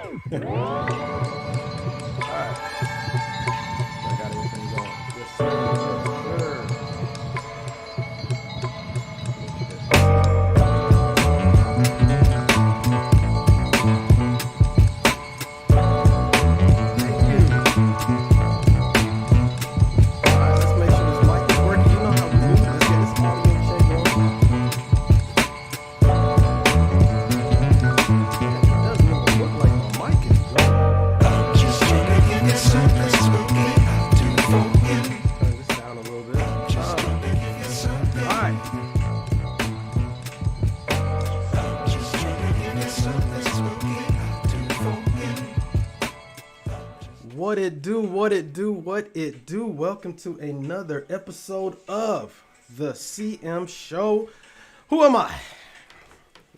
I got everything going. Yes, sir. Yes, sir. Thank you. All right, let's make sure this mic is working. You know how we do. Let's get this audio check going. It doesn't even look like my mic is going. I'm just trying to give you something spooky to forget. Turn this down a little bit. Just trying to give you something. All right. I'm just trying to give you something spooky to forget. What it do, what it do, what it do. Welcome to another episode of the CM Show. Who am I?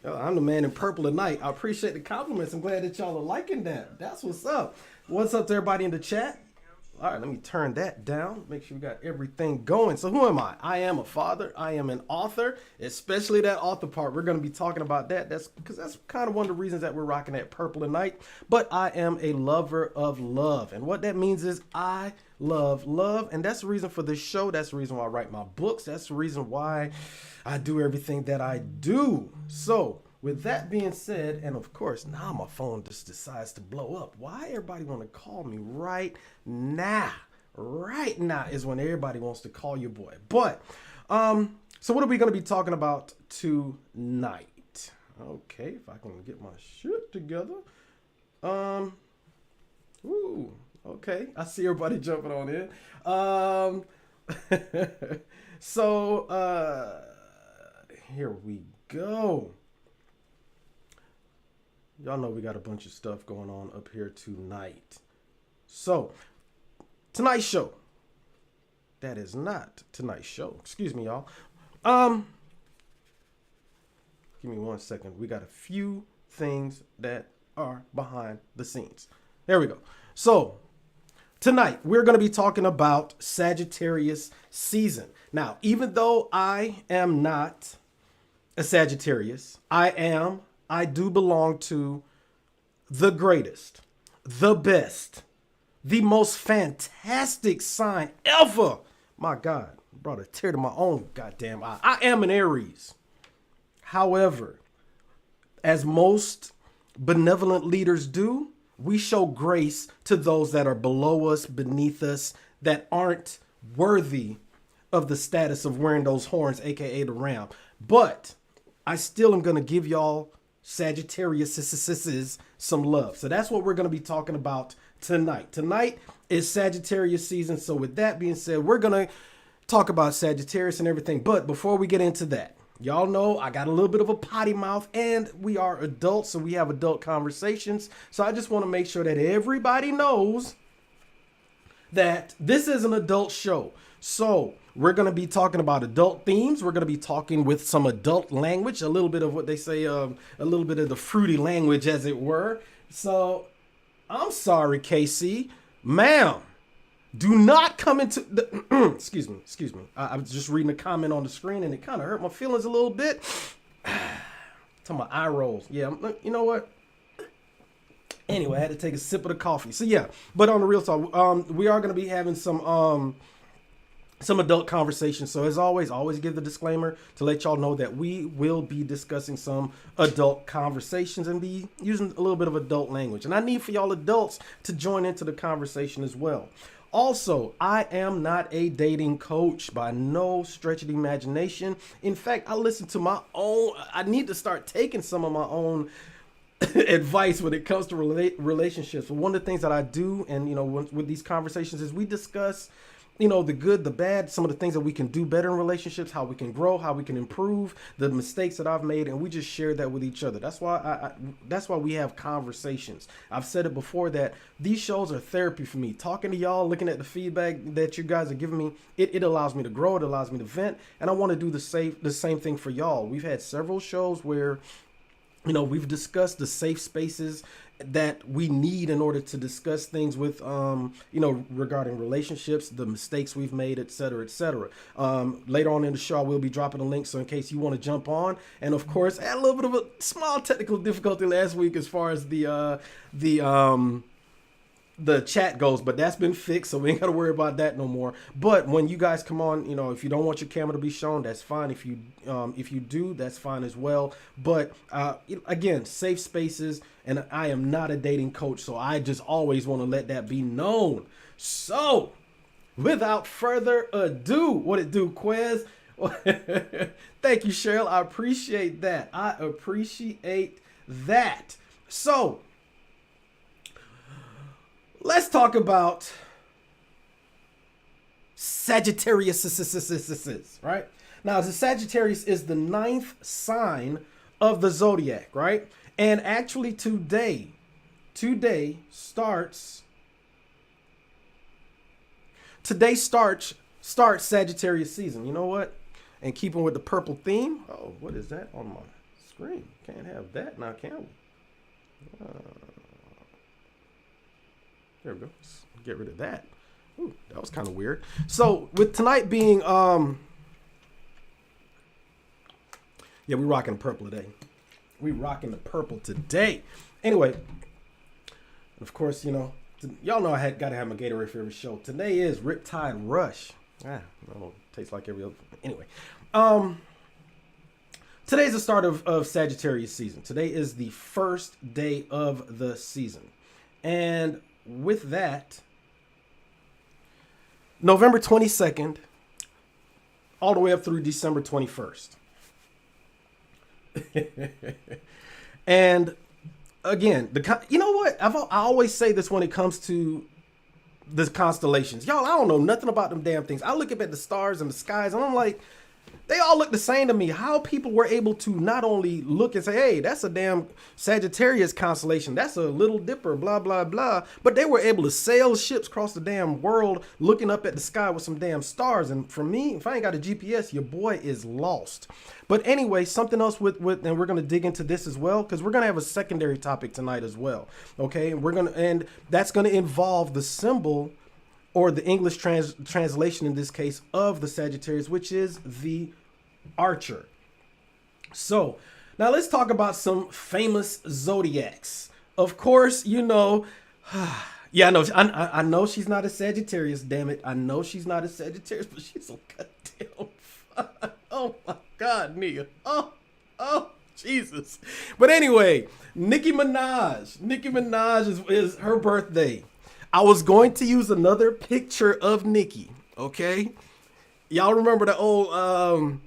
Yo, I'm the man in purple tonight. I appreciate the compliments. I'm glad that y'all are liking that. That's what's up. What's up to everybody in the chat? All right, let me turn that down. Make sure we got everything going. So who am I? I am a father. I am an author, especially that author part. We're going to be talking about that. That's because that's kind of one of the reasons that we're rocking that purple tonight. But I am a lover of love. And what that means is I love love. And that's the reason for this show. That's the reason why I write my books. That's the reason why I do everything that I do. So with that being said, and of course, now my phone just decides to blow up. Why everybody want to call me right now? Right now is when everybody wants to call your boy. But, so what are we going to be talking about tonight? Okay, if I can get my shit together. Ooh, okay. I see everybody jumping on in. So, here we go. Y'all know we got a bunch of stuff going on up here tonight. So, tonight's show. That is not tonight's show. Excuse me, y'all. Give me 1 second. We got a few things that are behind the scenes. There we go. So, tonight we're going to be talking about Sagittarius season. Now, even though I am not a Sagittarius, I do belong to the greatest, the best, the most fantastic sign ever. My God, brought a tear to my own goddamn eye. I am an Aries. However, as most benevolent leaders do, we show grace to those that are below us, beneath us, that aren't worthy of the status of wearing those horns, aka the ram. But I still am going to give y'all Sagittarius some love. So that's what we're going to be talking about tonight. Tonight is Sagittarius season. So with that being said, we're going to talk about Sagittarius and everything. But before we get into that, y'all know I got a little bit of a potty mouth and we are adults. So we have adult conversations. So I just want to make sure that everybody knows that this is an adult show. So we're going to be talking about adult themes. We're going to be talking with some adult language, a little bit of what they say, a little bit of the fruity language, as it were. So I'm sorry, KC, ma'am, do not come into the, excuse me. I was just reading a comment on the screen and it kind of hurt my feelings a little bit. To my eye rolls. Yeah, you know what? Anyway, I had to take a sip of the coffee. So yeah, but on the real talk, we are going to be having some adult conversations. So as always give the disclaimer to let y'all know that we will be discussing some adult conversations and be using a little bit of adult language. And I need for y'all adults to join into the conversation as well. Also, I am not a dating coach by no stretch of the imagination. In fact, I listen to my own, I need to start taking some of my own advice when it comes to relationships. One of the things that I do, and with these conversations, is we discuss the good, the bad, some of the things that we can do better in relationships, how we can grow, how we can improve, the mistakes that I've made, and we just share that with each other. That's why that's why we have conversations. I've said it before that these shows are therapy for me. Talking to y'all, looking at the feedback that you guys are giving me, it allows me to grow, it allows me to vent, and I want to do the same thing for y'all. We've had several shows where We've discussed the safe spaces that we need in order to discuss things with, regarding relationships, the mistakes we've made, et cetera, et cetera. Later on in the show, I will be dropping a link. So in case you want to jump on, and of course, I had a little bit of a small technical difficulty last week as far as the chat goes, but that's been fixed, so we ain't got to worry about that no more. But when you guys come on, if you don't want your camera to be shown, that's fine. If you do, that's fine as well. But again, safe spaces, and I am not a dating coach, so I just always want to let that be known. So without further ado, what it do, Quez? Thank you, Cheryl. I appreciate that. So let's talk about Sagittarius, right? Now, the Sagittarius is the 9th sign of the zodiac, right? And actually today starts Sagittarius season. You know what? And keeping with the purple theme. Oh, what is that on my screen? Can't have that now, can we? There we go. Let's get rid of that. Ooh, that was kind of weird. So with tonight being, we're rocking purple today. We rocking the purple today. Anyway, of course, y'all know I got to have my Gatorade for every show. Today is Riptide Rush. I don't taste like every other. Anyway, today's the start of Sagittarius season. Today is the first day of the season, and with that, November 22nd, all the way up through December 21st. And again, you know what? I always say this when it comes to the constellations. Y'all, I don't know nothing about them damn things. I look up at the stars and the skies, and I'm like, they all look the same to me. How people were able to not only look and say, hey, that's a damn Sagittarius constellation, that's a Little Dipper, blah, blah, blah. But they were able to sail ships across the damn world looking up at the sky with some damn stars. And for me, if I ain't got a GPS, your boy is lost. But anyway, something else and we're going to dig into this as well, because we're going to have a secondary topic tonight as well. Okay, and that's going to involve the symbol, or the English translation in this case, of the Sagittarius, which is the Archer. So now let's talk about some famous zodiacs. Of course, yeah, I know she's not a Sagittarius, damn it. I know she's not a Sagittarius, but she's so goddamn fine. Oh my God, Nia. Oh, Jesus. But anyway, Nicki Minaj is her birthday. I was going to use another picture of Nicki, okay? Y'all remember the old,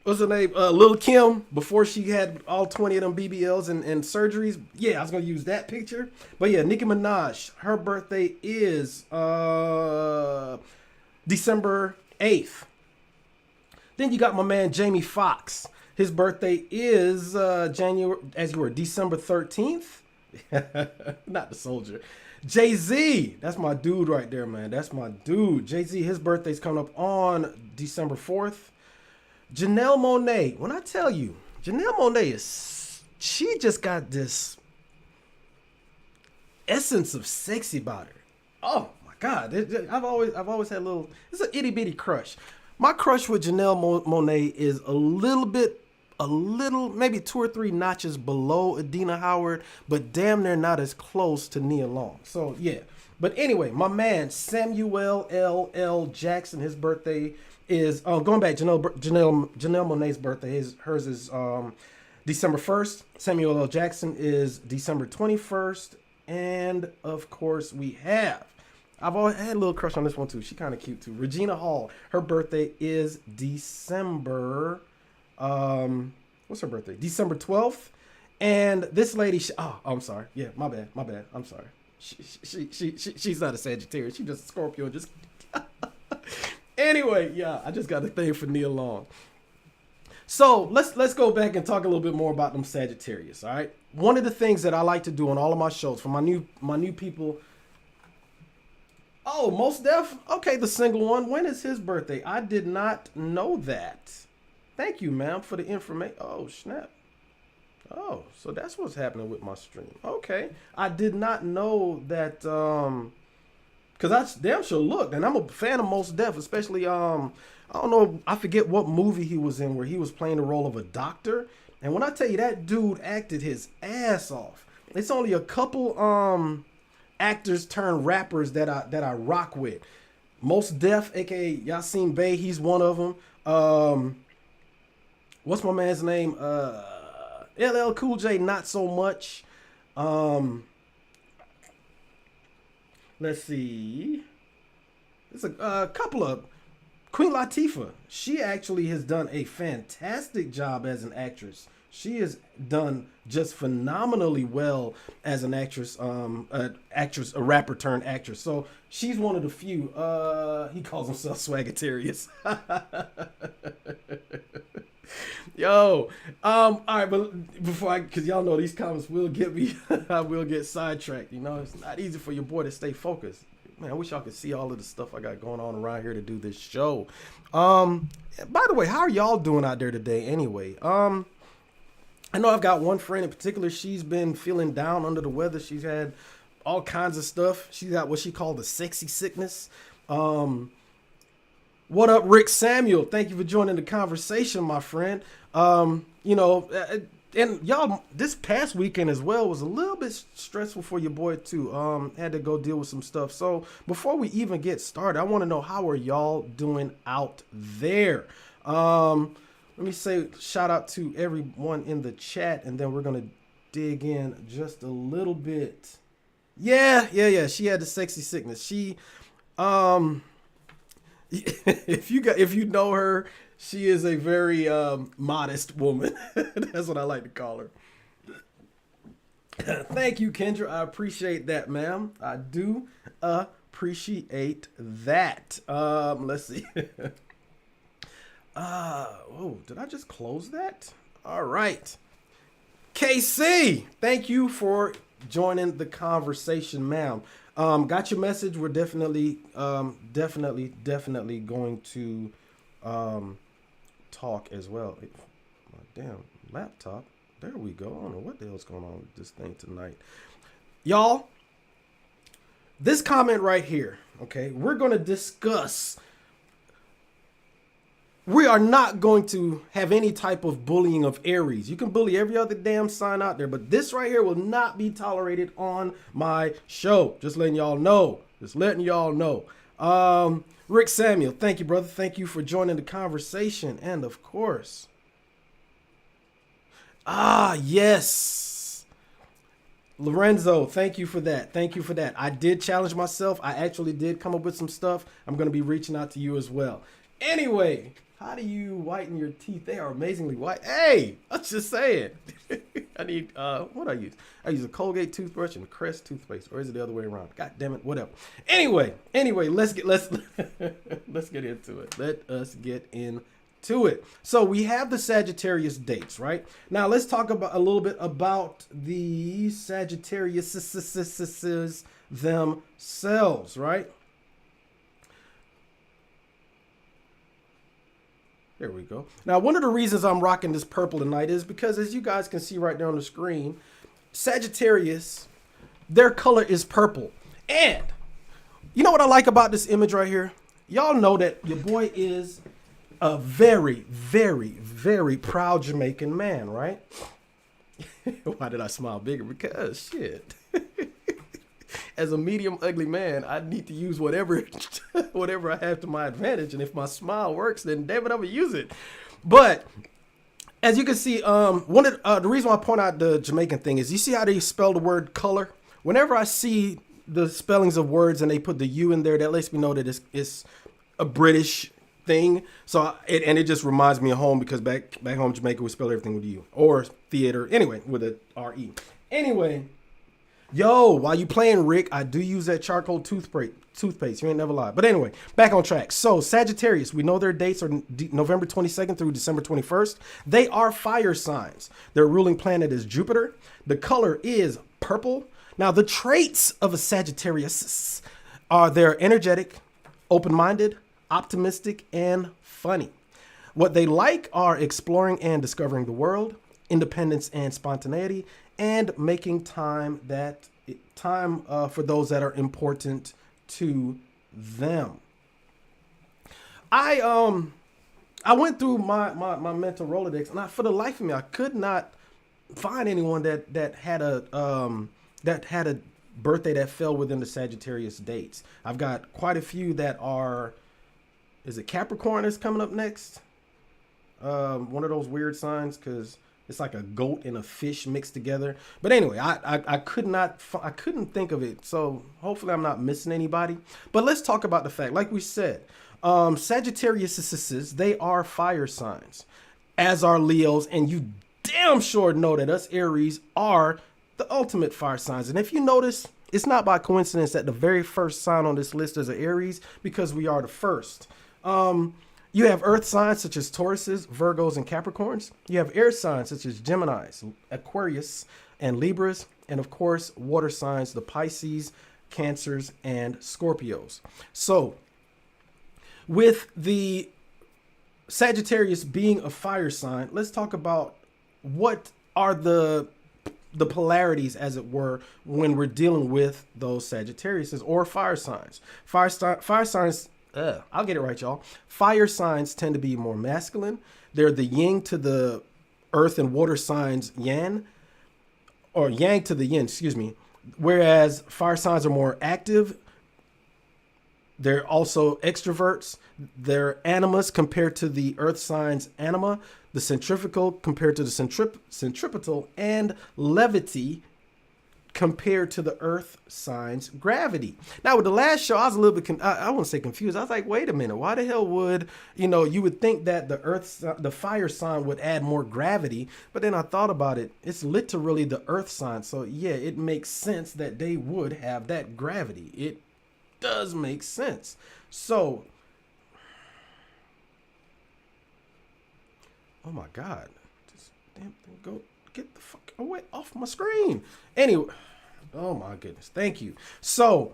what's her name? Lil' Kim, before she had all 20 of them BBLs and surgeries? Yeah, I was going to use that picture. But yeah, Nicki Minaj, her birthday is December 8th. Then you got my man Jamie Foxx. His birthday is December 13th. Not the soldier. Jay-Z, that's my dude right there, man. That's my dude. Jay-Z, his birthday's coming up on December 4th. Janelle Monáe, when I tell you, Janelle Monáe she just got this essence of sexy about her. Oh my God, I've always had it's an itty bitty crush. My crush with Janelle Monáe is a little, maybe 2 or 3 notches below Adina Howard, but damn near not as close to Nia Long. So yeah. But anyway, my man Samuel L. Jackson, his birthday is going back. Janelle Monáe's birthday. Hers is December 1st. Samuel L. Jackson is December 21st, and of course I've always had a little crush on this one too. She kind of cute too. Regina Hall. Her birthday is December. What's her birthday? December 12th. And this lady. I'm sorry. Yeah, my bad. I'm sorry. She's not a Sagittarius. She's just a Scorpio. Anyway, yeah, I just got a thing for Nia Long. So let's go back and talk a little bit more about them Sagittarius. All right. One of the things that I like to do on all of my shows for my new people. Oh, Most Def? Okay, the single one. When is his birthday? I did not know that. Thank you, ma'am, for the information. Oh, snap. Oh, so that's what's happening with my stream. Okay. I did not know that cuz I damn sure looked, and I'm a fan of Most Def, especially I don't know, I forget what movie he was in where he was playing the role of a doctor. And when I tell you that dude acted his ass off. It's only a couple actors turned rappers that I rock with. Most Def, aka Yasin Bey, he's one of them. What's my man's name? LL Cool J, not so much. Let's see. There's a couple of Queen Latifah. She actually has done a fantastic job as an actress. She has done just phenomenally well as an actress, a rapper turned actress. So she's one of the few. He calls himself Sagittarius. Yo, all right, but because y'all know these comments will get me, I will get sidetracked. You know, it's not easy for your boy to stay focused. Man, I wish y'all could see all of the stuff I got going on around here to do this show. By the way, how are y'all doing out there today? Anyway, I know I've got one friend in particular. She's been feeling down under the weather. She's had all kinds of stuff. She's got what she called the sexy sickness. What up, Rick Samuel? Thank you for joining the conversation, my friend. You know, and y'all, this past weekend as well was a little bit stressful for your boy too. Had to go deal with some stuff. So before we even get started, I want to know, how are y'all doing out there? Let me say shout out to everyone in the chat, and then we're gonna dig in just a little bit. Yeah. She had the sexy sickness. She, if you know her, she is a very modest woman. That's what I like to call her. Thank you, Kendra. I appreciate that, ma'am. I do appreciate that. Let's see. Oh, did I just close that? All right. KC, thank you for joining the conversation, ma'am. Got your message. We're definitely going to talk as well. My damn laptop. There we go. I don't know what the hell's going on with this thing tonight. Y'all, this comment right here, okay, we're going to discuss. We are not going to have any type of bullying of Aries. You can bully every other damn sign out there, but this right here will not be tolerated on my show. Just letting y'all know. Rick Samuel, thank you, brother. Thank you for joining the conversation. And of course, yes, Lorenzo, thank you for that. I did challenge myself. I actually did come up with some stuff. I'm going to be reaching out to you as well. Anyway, how do you whiten your teeth? They are amazingly white. Hey, I'm just saying. I need, what I use? I use a Colgate toothbrush and Crest toothpaste. Or is it the other way around? God damn it, whatever. Anyway, let's get into it. Let us get into it. So we have the Sagittarius dates, right? Now let's talk about a little bit about the Sagittarius themselves, right? There we go. Now, one of the reasons I'm rocking this purple tonight is because, as you guys can see right there on the screen, Sagittarius, their color is purple. And you know what I like about this image right here? Y'all know that your boy is a very, very, very proud Jamaican man, right? Why did I smile bigger? Because, shit. As a medium ugly man, I need to use whatever I have to my advantage. And if my smile works, then damn it, I'm gonna use it. But as you can see, the reason why I point out the Jamaican thing is, you see how they spell the word color? Whenever I see the spellings of words and they put the U in there, that lets me know that it's a British thing. So it just reminds me of home, because back home in Jamaica, we spell everything with U, or theater, anyway, with a R-E. Anyway. Yo, while you playing, Rick, I do use that charcoal toothpaste. You ain't never lied. But anyway, back on track. So Sagittarius, we know their dates are November 22nd through December 21st. They are fire signs. Their ruling planet is Jupiter. The color is purple. Now, the traits of a Sagittarius are they're energetic, open-minded, optimistic, and funny. What they like are exploring and discovering the world, independence and spontaneity, and making time for those that are important to them. I went through my mental Rolodex, and for the life of me, I could not find anyone that had a birthday that fell within the Sagittarius dates. I've got quite a few that are. Is it Capricorn is coming up next? One of those weird signs, because it's like a goat and a fish mixed together. But anyway, I couldn't think of it. So hopefully I'm not missing anybody. But let's talk about the fact, like we said, Sagittarius, they are fire signs, as are Leos, and you damn sure know that us Aries are the ultimate fire signs. And if you notice, it's not by coincidence that the very first sign on this list is an Aries, because we are the first. You have earth signs such as Tauruses, Virgos, and Capricorns. You have air signs such as Geminis, Aquarius, and Libras. And of course, water signs, the Pisces, Cancers, and Scorpios. So with the Sagittarius being a fire sign, let's talk about what are the polarities, as it were, when we're dealing with those Sagittariuses or fire signs. Fire signs, I'll get it right, y'all. Fire signs tend to be more masculine. They're the yin to the earth and water signs yang, or yang to the yin, excuse me. Whereas fire signs are more active. They're also extroverts. They're animus compared to the earth signs anima, the centrifugal compared to the centripetal, and levity compared to the earth signs gravity. Now with the last show, I was a little bit, I wouldn't say confused. I was like, wait a minute, why the hell would, you would think that the fire sign would add more gravity, but then I thought about it. It's literally the earth sign. So yeah, it makes sense that they would have that gravity. It does make sense. So, oh my God, this damn thing, go get the fuck away off my screen. Anyway, oh my goodness, thank you. So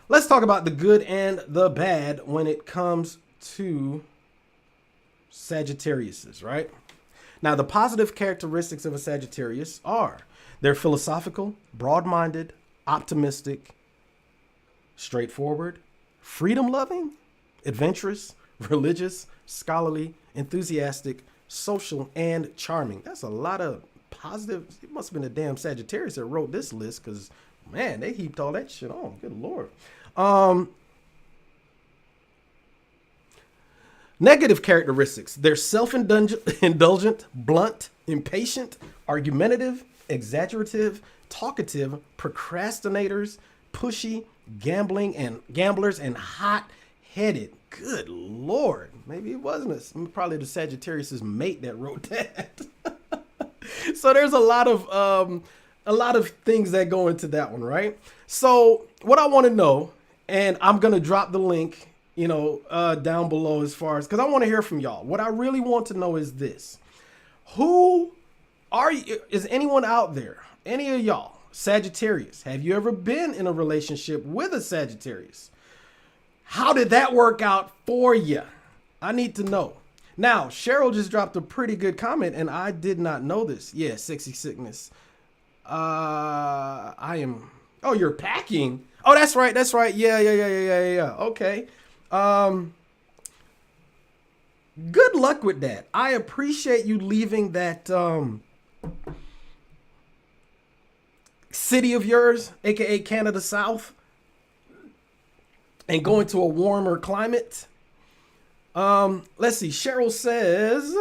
let's talk about the good and the bad when it comes to Sagittariuses, right? Now, the positive characteristics of a Sagittarius are they're philosophical, broad-minded, optimistic, straightforward, freedom-loving, adventurous, religious, scholarly, enthusiastic, social, and charming. That's a lot of positive. It must have been a damn Sagittarius that wrote this list, because, man, they heaped all that shit on. Good Lord. Negative characteristics. They're self-indulgent, blunt, impatient, argumentative, exaggerative, talkative, procrastinators, pushy, gamblers, and hot-headed. Good Lord. Maybe it wasn't. Probably the Sagittarius' mate that wrote that. So there's a lot of things that go into that one, right? So what I want to know, and I'm going to drop the link, down below, as far as, because I want to hear from y'all. What I really want to know is this. Is anyone out there, any of y'all, Sagittarius? Have you ever been in a relationship with a Sagittarius? How did that work out for you? I need to know. Now, Cheryl just dropped a pretty good comment, and I did not know this. Yeah, sexy sickness. Oh, you're packing. Oh, that's right. Yeah. Okay. Good luck with that. I appreciate you leaving that city of yours, aka Canada South, and going to a warmer climate. Let's see. Cheryl says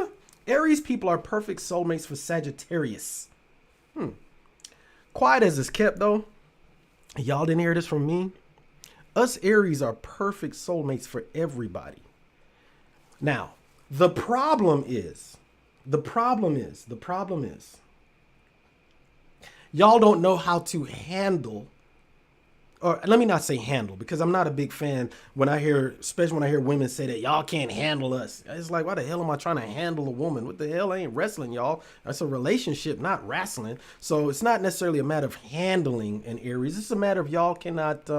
Aries people are perfect soulmates for Sagittarius. Quiet as it's kept, though. Y'all didn't hear this from me. Us Aries are perfect soulmates for everybody. Now, the problem is, y'all don't know how to handle, or let me not say handle, because I'm not a big fan especially when I hear women say that y'all can't handle us. It's like, why the hell am I trying to handle a woman? What the hell? I ain't wrestling, y'all. That's a relationship, not wrestling. So it's not necessarily a matter of handling an Aries. It's a matter of y'all cannot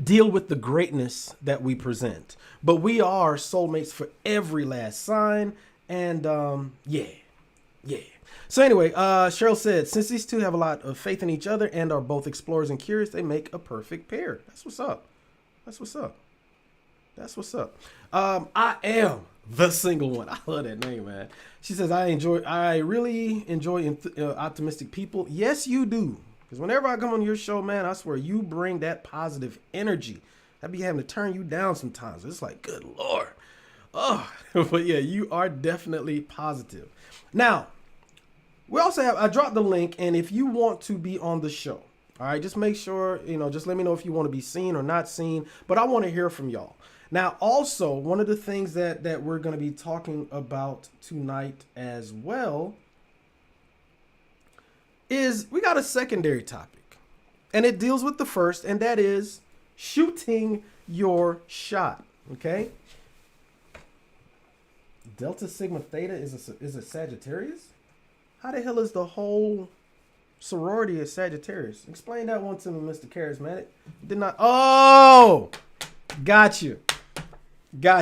deal with the greatness that we present. But we are soulmates for every last sign. And yeah. So anyway, Cheryl said, since these two have a lot of faith in each other and are both explorers and curious, they make a perfect pair. That's what's up. I am the single one. I love that name, man. She says, I really enjoy optimistic people. Yes, you do. Because whenever I come on your show, man, I swear you bring that positive energy. I be having to turn you down sometimes. It's like, good Lord. Oh, but yeah, you are definitely positive. Now, we also have, I dropped the link, and if you want to be on the show, all right, just make sure, just let me know if you want to be seen or not seen, but I want to hear from y'all. Now, also, one of the things that we're going to be talking about tonight as well is we got a secondary topic, and it deals with the first, and that is shooting your shot, okay? Delta Sigma Theta is a Sagittarius? How the hell is the whole sorority a Sagittarius? Explain that one to me, Mr. Charismatic. Did not. Oh, got you. All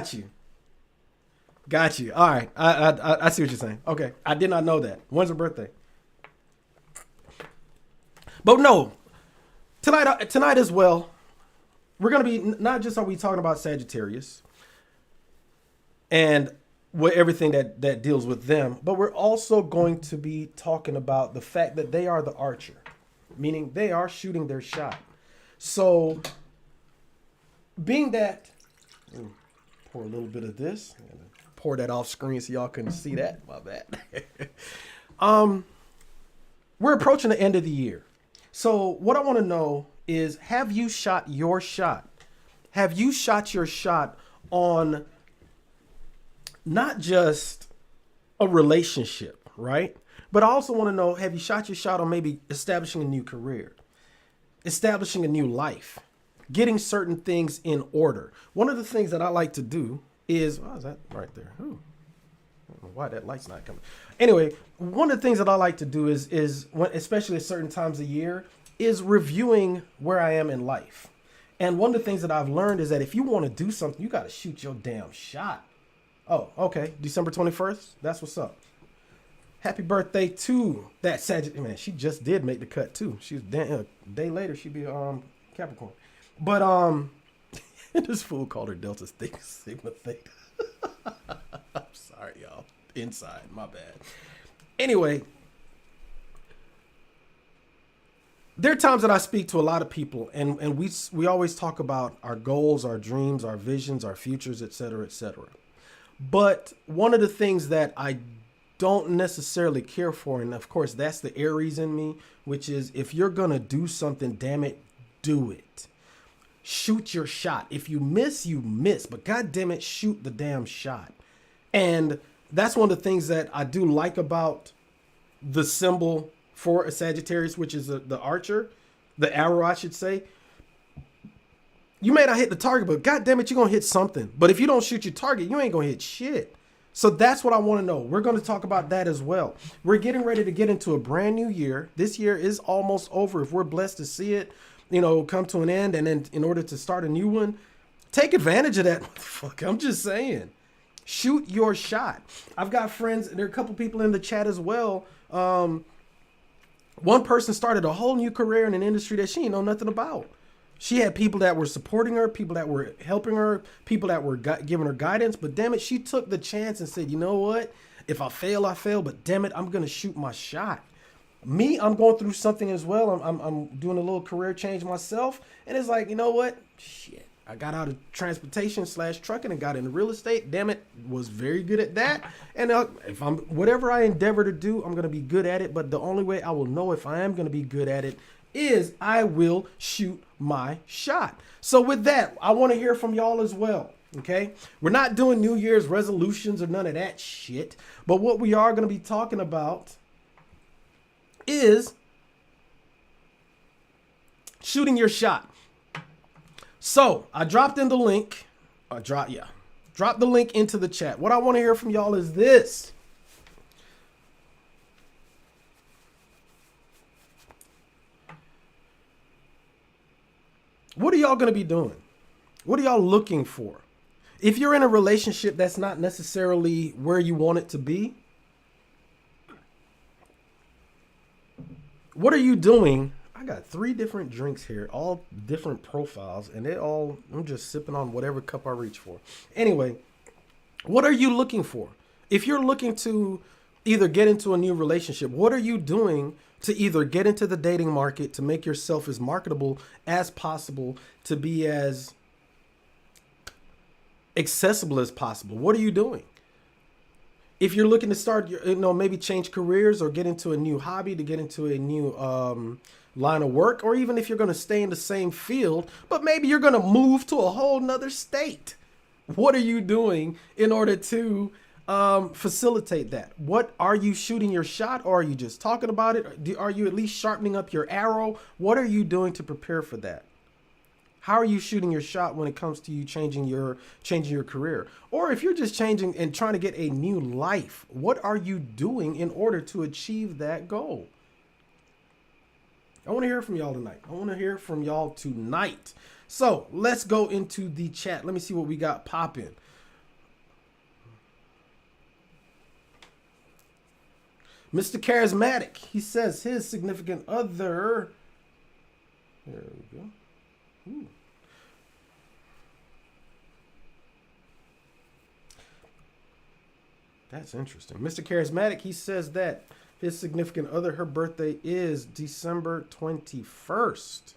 right, I see what you're saying. Okay, I did not know that. When's her birthday? But no, tonight as well, we're gonna be not just are we talking about Sagittarius and with everything that deals with them, but we're also going to be talking about the fact that they are the archer, meaning they are shooting their shot. So, being that, pour a little bit of this, pour that off screen so y'all couldn't see that. My bad. We're approaching the end of the year. So what I want to know is, have you shot your shot? Have you shot your shot on not just a relationship, right? But I also want to know, have you shot your shot on maybe establishing a new career, establishing a new life, getting certain things in order? One of the things that I like to do is, oh, is that right there? Ooh. I don't know why that light's not coming. Anyway, one of the things that I like to do is when, especially at certain times of year, is reviewing where I am in life. And one of the things that I've learned is that if you want to do something, you got to shoot your damn shot. Oh, okay. December 21st. That's what's up. Happy birthday to that Sagittarius. Man, she just did make the cut too. She's a day later. She'd be Capricorn. But this fool called her Delta Sigma Theta. I'm sorry, y'all. Inside, my bad. Anyway, there are times that I speak to a lot of people, and we always talk about our goals, our dreams, our visions, our futures, et cetera, et cetera. But one of the things that I don't necessarily care for, and of course that's the Aries in me, which is if you're gonna do something, damn it, do it. Shoot your shot. If you miss, you miss, but god damn it, shoot the damn shot. And that's one of the things that I do like about the symbol for a Sagittarius, which is the archer, the arrow, I should say. You may not hit the target, but god damn it, you're gonna hit something. But if you don't shoot your target, you ain't gonna hit shit. So that's what I want to know. We're going to talk about that as well. We're getting ready to get into a brand new year. This year is almost over. If we're blessed to see it, come to an end, and then in order to start a new one, take advantage of that. Fuck, I'm just saying. Shoot your shot. I've got friends, there are a couple people in the chat as well. One person started a whole new career in an industry that she didn't know nothing about. She had people that were supporting her, people that were helping her, people that were giving her guidance. But damn it, she took the chance and said, you know what? If I fail, I fail. But damn it, I'm going to shoot my shot. Me, I'm going through something as well. I'm doing a little career change myself. And it's like, you know what? Shit. I got out of transportation / trucking and got into real estate. Damn it, was very good at that. And if I'm whatever I endeavor to do, I'm going to be good at it. But the only way I will know if I am going to be good at it is I will shoot my shot. So with that, I want to hear from y'all as well. Okay, we're not doing New Year's resolutions or none of that shit. But what we are going to be talking about is shooting your shot. So I dropped in the link. Drop the link into the chat. What I want to hear from y'all is this. What are y'all going to be doing? What are y'all looking for? If you're in a relationship that's not necessarily where you want it to be, what are you doing? I got 3 different drinks here, all different profiles, and I'm just sipping on whatever cup I reach for. Anyway, what are you looking for? If you're looking to either get into a new relationship, what are you doing to either get into the dating market, to make yourself as marketable as possible, to be as accessible as possible? What are you doing? If you're looking to start, maybe change careers or get into a new hobby, to get into a new line of work, or even if you're going to stay in the same field, but maybe you're going to move to a whole nother state. What are you doing in order to facilitate that? What are you shooting your shot, or are you just talking about it? Are you at least sharpening up your arrow? What are you doing to prepare for that? How are you shooting your shot when it comes to you changing your career? Or if you're just changing and trying to get a new life, what are you doing in order to achieve that goal? I want to hear from y'all tonight. So let's go into the chat. Let me see what we got popping. Mr. Charismatic, he says his significant other. There we go. Ooh. That's interesting. Mr. Charismatic, he says that his significant other, her birthday is December 21st.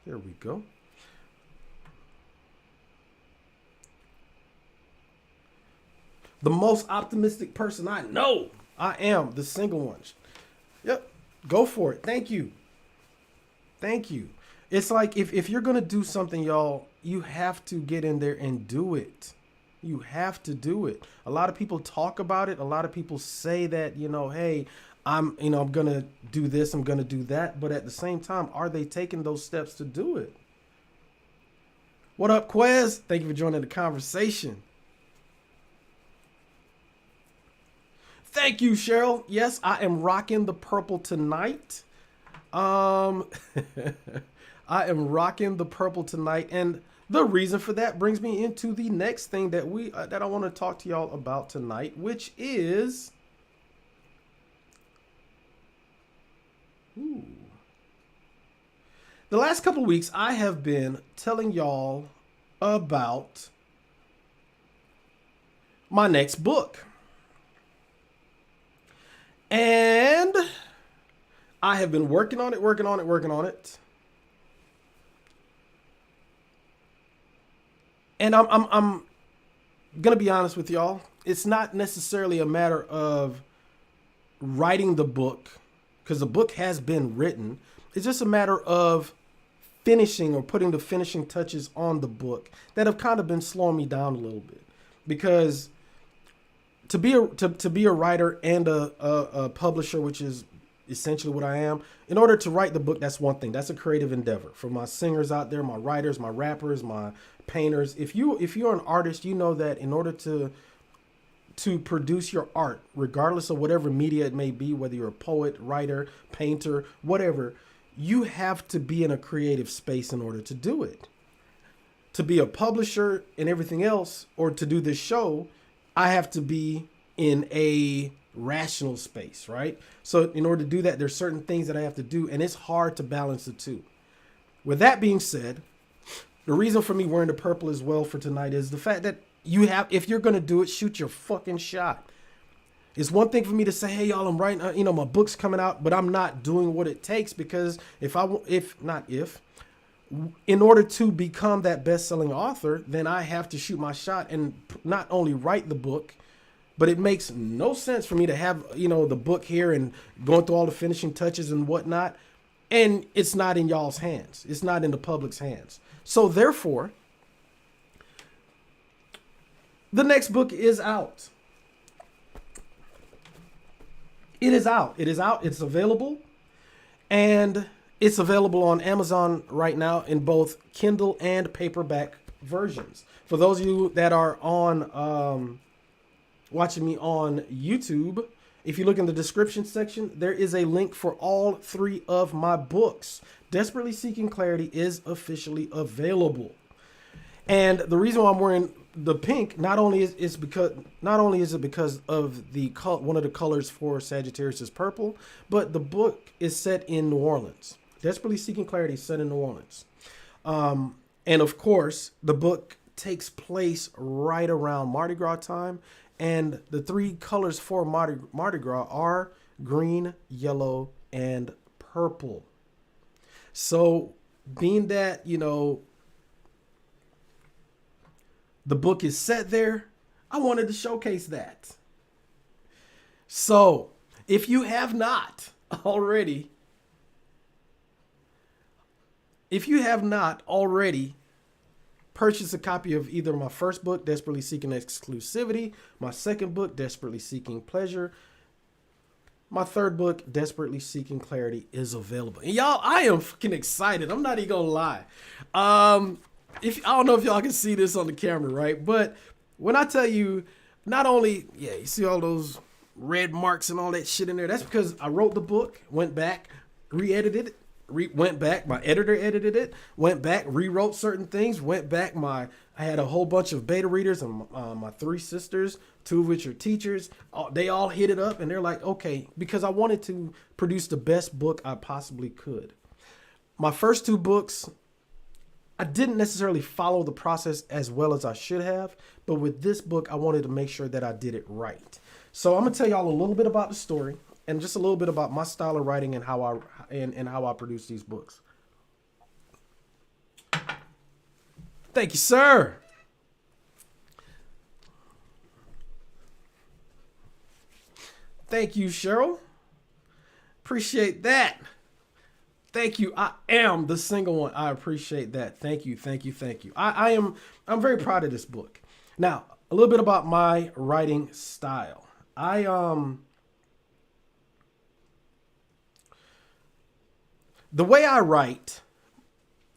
There we go. The most optimistic person I know. I am the single one. Yep. Go for it. Thank you. Thank you. It's like if you're going to do something, y'all, you have to get in there and do it. You have to do it. A lot of people talk about it. A lot of people say that, hey, I'm going to do this, I'm going to do that. But at the same time, are they taking those steps to do it? What up, Quez? Thank you for joining the conversation. Thank you, Cheryl. Yes, I am rocking the purple tonight. I am rocking the purple tonight, and the reason for that brings me into the next thing that I want to talk to y'all about tonight, which is the last couple of weeks I have been telling y'all about my next book. And I have been working on it. And I'm going to be honest with y'all. It's not necessarily a matter of writing the book, because the book has been written. It's just a matter of finishing or putting the finishing touches on the book that have kind of been slowing me down a little bit. Because to be a writer and a publisher, which is essentially what I am, in order to write the book, that's one thing. That's a creative endeavor. For my singers out there, my writers, my rappers, my painters, if you're an artist, you know that in order to produce your art, regardless of whatever media it may be, whether you're a poet, writer, painter, whatever, you have to be in a creative space in order to do it. To be a publisher and everything else, or to do this show, I have to be in a rational space, right? So in order to do that, there's certain things that I have to do, and it's hard to balance the two. With that being said, the reason for me wearing the purple as well for tonight is the fact that if you're going to do it, shoot your fucking shot. It's one thing for me to say, hey, y'all, I'm writing, my book's coming out, but I'm not doing what it takes, because in order to become that best-selling author, then I have to shoot my shot and not only write the book, but it makes no sense for me to have, the book here and going through all the finishing touches and whatnot, and it's not in y'all's hands. It's not in the public's hands. So therefore, the next book is out. It is out. It's available. And it's available on Amazon right now in both Kindle and paperback versions. For those of you that are on watching me on YouTube, If you look in the description section, there is a link for all 3 of my books. Desperately Seeking Clarity is officially available. And the reason why I'm wearing the pink not only is it because of the one of the colors for Sagittarius is purple, but the book is set in New Orleans. Desperately Seeking Clarity is set in New Orleans. And of course, the book takes place right around Mardi Gras time. And the 3 colors for Mardi Gras are green, yellow, and purple. So being that, you know, the book is set there, I wanted to showcase that. So if you have not already purchased a copy of either my first book, Desperately Seeking Exclusivity, my second book, Desperately Seeking Pleasure, my third book, Desperately Seeking Clarity, is available. And y'all, I am fucking excited. I'm not even gonna lie. I don't know if y'all can see this on the camera, right? But when I tell you, not only, you see all those red marks and all that shit in there, that's because I wrote the book, went back, re-edited it, went back, my editor edited it, went back, rewrote certain things, went back, I had a whole bunch of beta readers and my 3 sisters, 2 of which are teachers, they all hit it up and they're like, okay, because I wanted to produce the best book I possibly could. My first 2 books, I didn't necessarily follow the process as well as I should have, but with this book, I wanted to make sure that I did it right. So I'm gonna tell y'all a little bit about the story and just a little bit about my style of writing and how I produce these books. Thank you, sir. Thank you, Cheryl. Appreciate that. Thank you. I am the single one. I appreciate that. Thank you. Thank you. Thank you. I'm very proud of this book. Now, a little bit about my writing style. The way I write,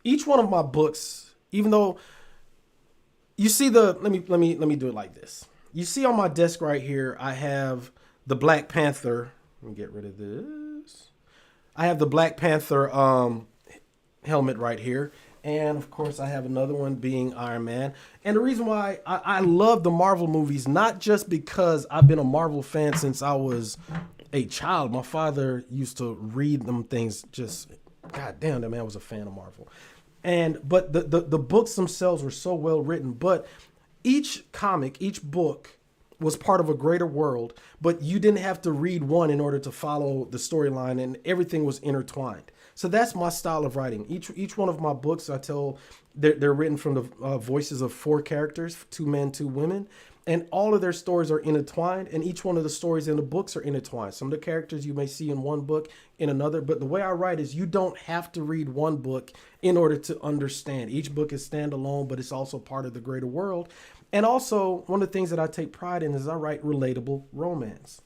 each one of my books, even though you see let me do it like this. You see on my desk right here, I have the Black Panther. Let me get rid of this. I have the Black Panther helmet right here. And of course, I have another one being Iron Man. And the reason why I love the Marvel movies, not just because I've been a Marvel fan since I was a child. My father used to read them things just, God damn, that man was a fan of Marvel. But the books themselves were so well written. But each comic, each book was part of a greater world, but you didn't have to read one in order to follow the storyline, and everything was intertwined. So that's my style of writing. Each one of my books, they're written from the voices of 4 characters, 2 men, 2 women, and all of their stories are intertwined, and each one of the stories in the books are intertwined. Some of the characters you may see in one book, in another, but the way I write is you don't have to read one book in order to understand. Each book is standalone, but it's also part of the greater world. And also, one of the things that I take pride in is I write relatable romance.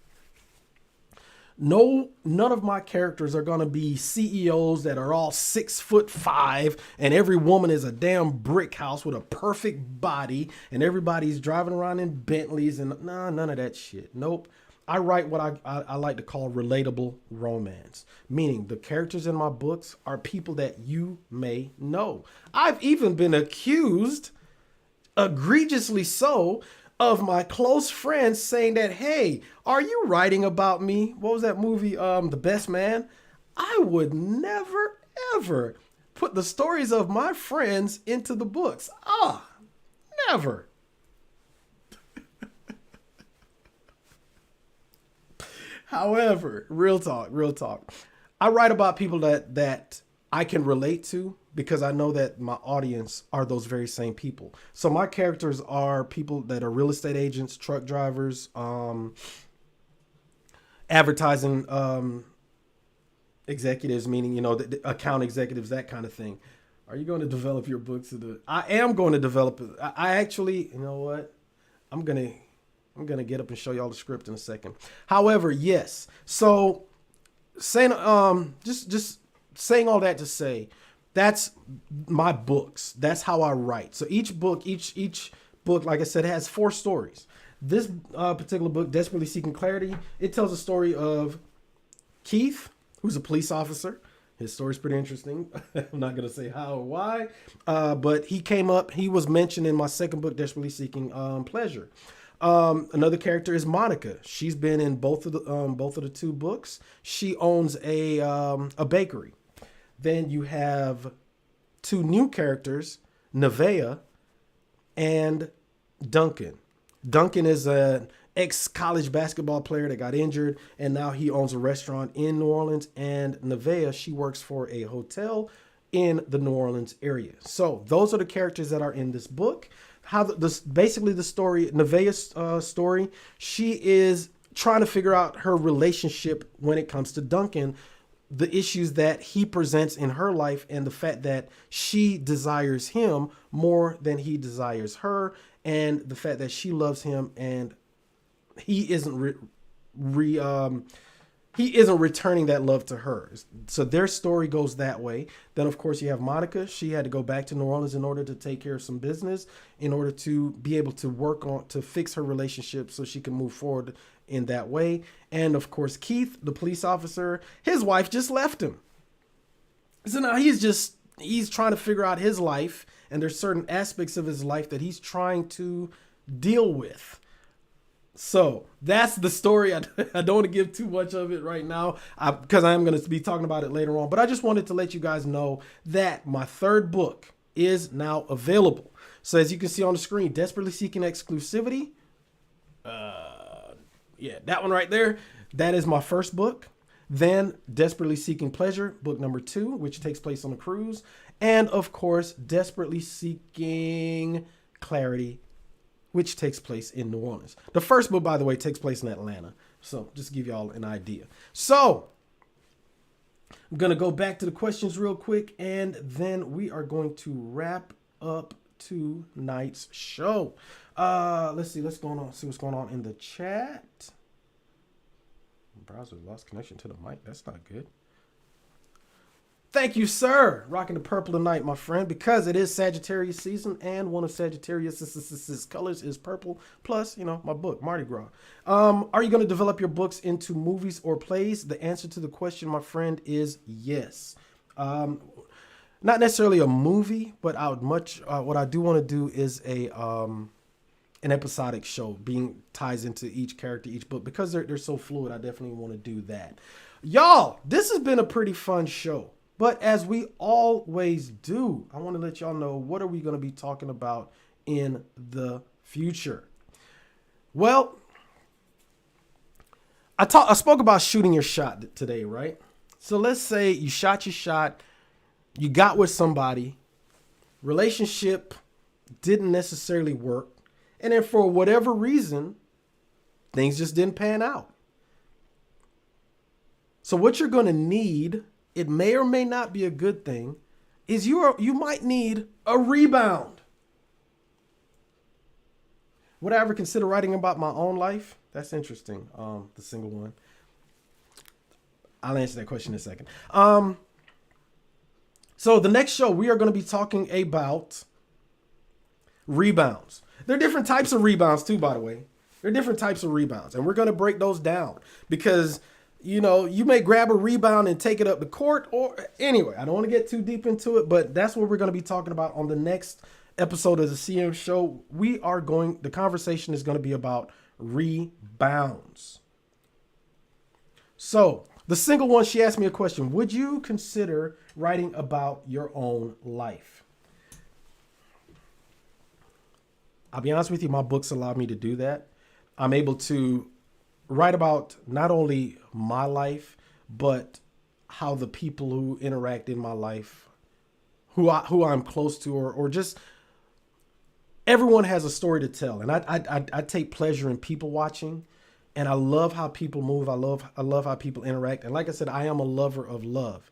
None of my characters are going to be CEOs that are all 6'5" and every woman is a damn brick house with a perfect body and everybody's driving around in Bentleys and none of that shit. Nope. I write what I like to call relatable romance, meaning the characters in my books are people that you may know. I've even been accused, egregiously so, of my close friends saying that, hey, are you writing about me? What was that movie, The Best Man? I would never, ever put the stories of my friends into the books. Never. However, real talk. I write about people that I can relate to because I know that my audience are those very same people. So my characters are people that are real estate agents, truck drivers, advertising executives, meaning, the account executives, that kind of thing. Are you going to develop your books? I am going to develop it. I actually, you know what? I'm going to get up and show y'all the script in a second. However, yes. So saying, just saying all that to say, that's my books. That's how I write. So each book, like I said, has 4 stories. This particular book, Desperately Seeking Clarity, it tells a story of Keith, who's a police officer. His story's pretty interesting. I'm not going to say how or why, but he was mentioned in my second book, Desperately Seeking Pleasure. Another character is Monica. She's been in both of the two books. She owns a bakery. Then you have two new characters, Nevaeh and Duncan. Duncan is an ex-college basketball player that got injured, and now he owns a restaurant in New Orleans. And Nevaeh, she works for a hotel in the New Orleans area. So those are the characters that are in this book. Basically the story, Nevaeh's story, she is trying to figure out her relationship when it comes to Duncan, the issues that he presents in her life, and the fact that she desires him more than he desires her, and the fact that she loves him and he isn't returning that love to her. So their story goes that way. Then of course you have Monica. She had to go back to New Orleans in order to take care of some business, in order to be able to fix her relationship so she can move forward in that way. And of course Keith, the police officer, his wife just left him. So now he's trying to figure out his life, and there's certain aspects of his life that he's trying to deal with. So that's the story. I don't want to give too much of it right now because I am going to be talking about it later on. But I just wanted to let you guys know that my third book is now available. So as you can see on the screen, Desperately Seeking Exclusivity. Yeah, that one right there. That is my first book. Then Desperately Seeking Pleasure, book number 2, which takes place on a cruise. And of course, Desperately Seeking Clarity, which takes place in New Orleans. The first book, by the way, takes place in Atlanta. So just to give y'all an idea. So I'm going to go back to the questions real quick, and then we are going to wrap up tonight's show. Let's see what's going on in the chat. Browser lost connection to the mic. That's not good. Thank you, sir. Rocking the purple tonight, my friend, because it is Sagittarius season, and one of Sagittarius' colors is purple. Plus, my book, Mardi Gras. Are you going to develop your books into movies or plays? The answer to the question, my friend, is yes. Not necessarily a movie, but what I do want to do is an episodic show ties into each character, each book, because they're so fluid. I definitely want to do that. Y'all, this has been a pretty fun show. But as we always do, I want to let y'all know, what are we going to be talking about in the future? Well, I spoke about shooting your shot today, right? So let's say you shot your shot, you got with somebody, relationship didn't necessarily work, and then for whatever reason, things just didn't pan out. So what you're going to need, it may or may not be a good thing, is you might need a rebound. Would I ever consider writing about my own life? That's interesting. The single one. I'll answer that question in a second. So the next show, we are going to be talking about rebounds. There are different types of rebounds too, by the way. There are different types of rebounds, and we're going to break those down because you may grab a rebound and take it up to court, or anyway, I don't want to get too deep into it, but that's what we're going to be talking about on the next episode of the CM show. The conversation is going to be about rebounds. So the single one, she asked me a question. Would you consider writing about your own life? I'll be honest with you, my books allow me to do that. I'm able to write about not only my life, but how the people who interact in my life, who I'm close to, or just everyone has a story to tell. And I take pleasure in people watching, and I love how people move. I love how people interact. And like I said, I am a lover of love.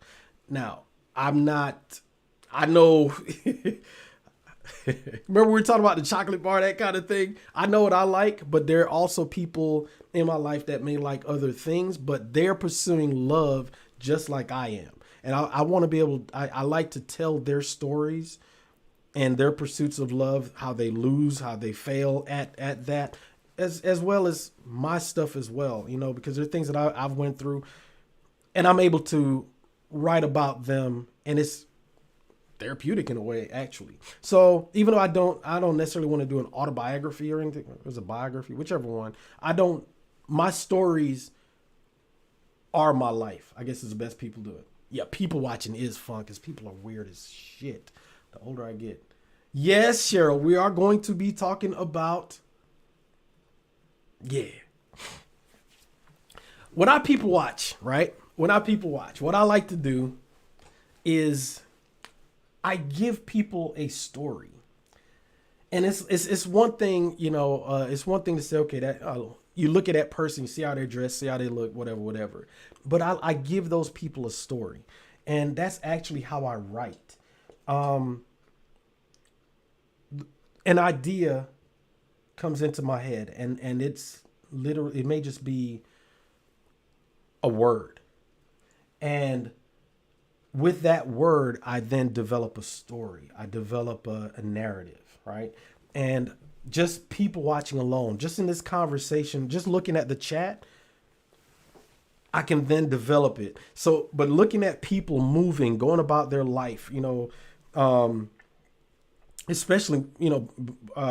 Now, I know, remember we were talking about the chocolate bar, that kind of thing. I know what I like, but there are also people in my life that may like other things, but they're pursuing love just like I am. And I want to be able, I like to tell their stories and their pursuits of love, how they lose, how they fail at that. as well as my stuff as well, you know, because there are things that I've went through, and I'm able to write about them, and it's therapeutic in a way, actually. So even though I don't necessarily want to do an autobiography or anything, it was a biography, whichever one. I don't. My stories are my life, I guess, is the best people do it. Yeah, people watching is fun because people are weird as shit. The older I get. Yes, Cheryl, we are going to be talking about. Yeah. When I people watch, right? When I people watch, what I like to do is I give people a story. And it's one thing, you know, it's one thing to say, okay, that you look at that person, you see how they're dressed, see how they look, whatever. But I give those people a story. And that's actually how I write. An idea comes into my head, and it's literally, it may just be a word. And with that word, I then develop a story. I develop a narrative, right? And just people watching alone, just in this conversation, just looking at the chat, I can then develop it. So, but looking at people moving, going about their life, you know, especially, you know,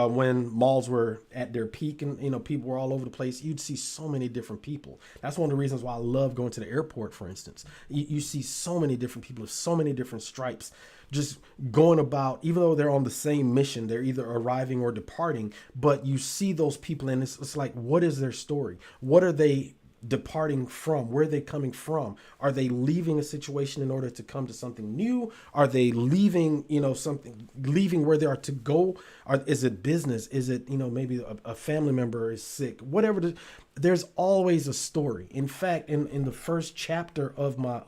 when malls were at their peak and, you know, people were all over the place, you'd see so many different people. That's one of the reasons why I love going to the airport, for instance. You see so many different people of so many different stripes just going about, even though they're on the same mission, they're either arriving or departing, but you see those people and it's like, what is their story? What are they departing from? Where are they coming from? Are they leaving a situation in order to come to something new? Are they leaving, you know, something, leaving where they are to go? Or is it business? Is it, you know, maybe a family member is sick? Whatever. There's always a story. In fact, in the first chapter of my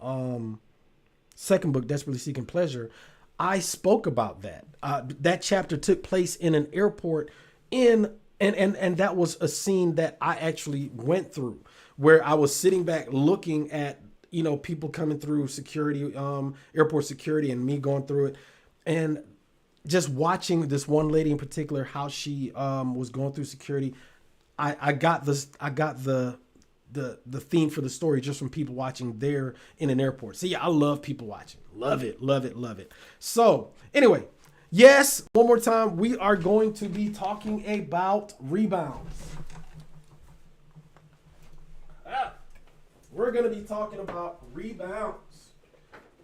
second book, Desperately Seeking Pleasure, I spoke about that. That chapter took place in an airport and that was a scene that I actually went through, where I was sitting back looking at, you know, people coming through security, airport security, and me going through it, and just watching this one lady in particular, how she was going through security. I got the theme for the story just from people watching there in an airport. So yeah, I love people watching. Love it, love it, love it. So anyway, yes, one more time, we are going to be talking about rebounds. We're going to be talking about rebounds.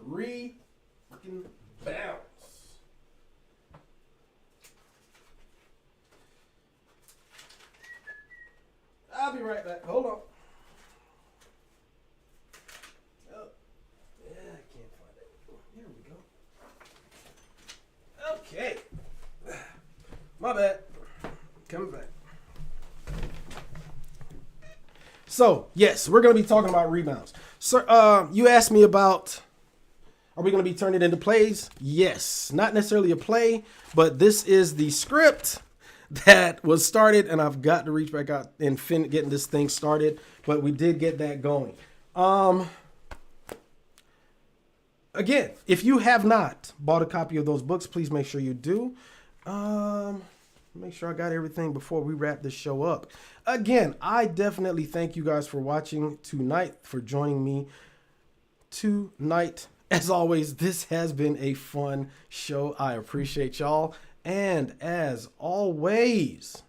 Rebounds. I'll be right back. Hold on. Oh, yeah, I can't find it. There we go. Okay. My bad. Coming back. So, yes, we're going to be talking about rebounds. So, you asked me about, are we going to be turning it into plays? Yes. Not necessarily a play, but this is the script that was started, and I've got to reach back out and getting this thing started, but we did get that going. Again, if you have not bought a copy of those books, please make sure you do. Make sure I got everything before we wrap this show up. Again, I definitely thank you guys for watching tonight, for joining me tonight. As always, this has been a fun show. I appreciate y'all. And as always,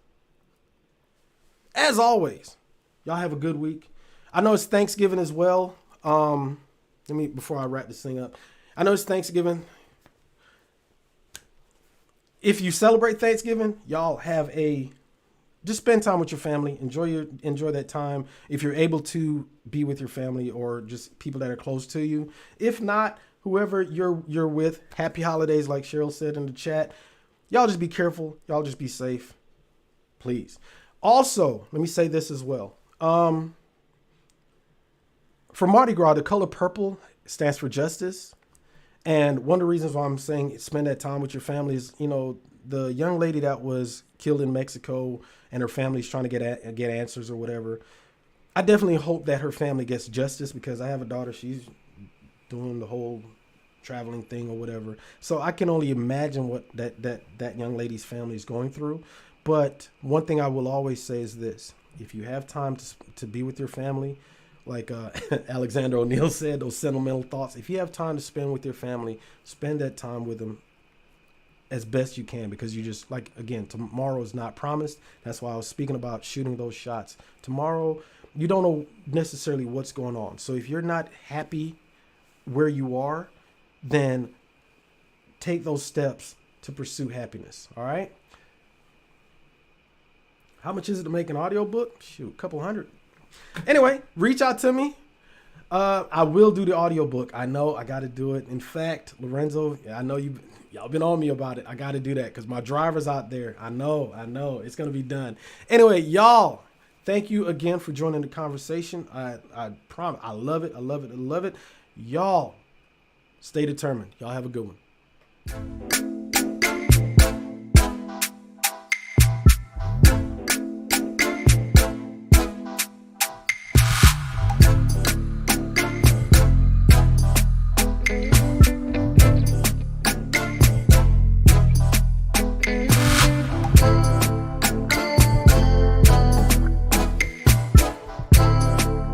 y'all have a good week. I know it's Thanksgiving as well. Before I wrap this thing up, I know it's Thanksgiving. If you celebrate Thanksgiving, y'all just spend time with your family. Enjoy that time. If you're able to be with your family or just people that are close to you. If not, whoever you're with, happy holidays, like Cheryl said in the chat. Y'all just be careful. Y'all just be safe, please. Also, let me say this as well. For Mardi Gras, the color purple stands for justice. And one of the reasons why I'm saying spend that time with your family is, you know, the young lady that was killed in Mexico and her family's trying to get answers or whatever. I definitely hope that her family gets justice, because I have a daughter. She's doing the whole traveling thing or whatever. So I can only imagine what that young lady's family is going through. But one thing I will always say is this: if you have time to be with your family, like Alexander O'Neill said, those sentimental thoughts. If you have time to spend with your family, spend that time with them as best you can, because you just, like, again, tomorrow is not promised. That's why I was speaking about shooting those shots. Tomorrow, you don't know necessarily what's going on. So if you're not happy where you are, then take those steps to pursue happiness. All right. How much is it to make an audiobook? Shoot, a couple hundred. Anyway, reach out to me. I will do the audiobook. I know I got to do it. In fact, Lorenzo, I know y'all been on me about it. I got to do that because my driver's out there. I know. It's going to be done. Anyway, y'all, thank you again for joining the conversation. I promise. I love it. Y'all, stay determined. Y'all have a good one.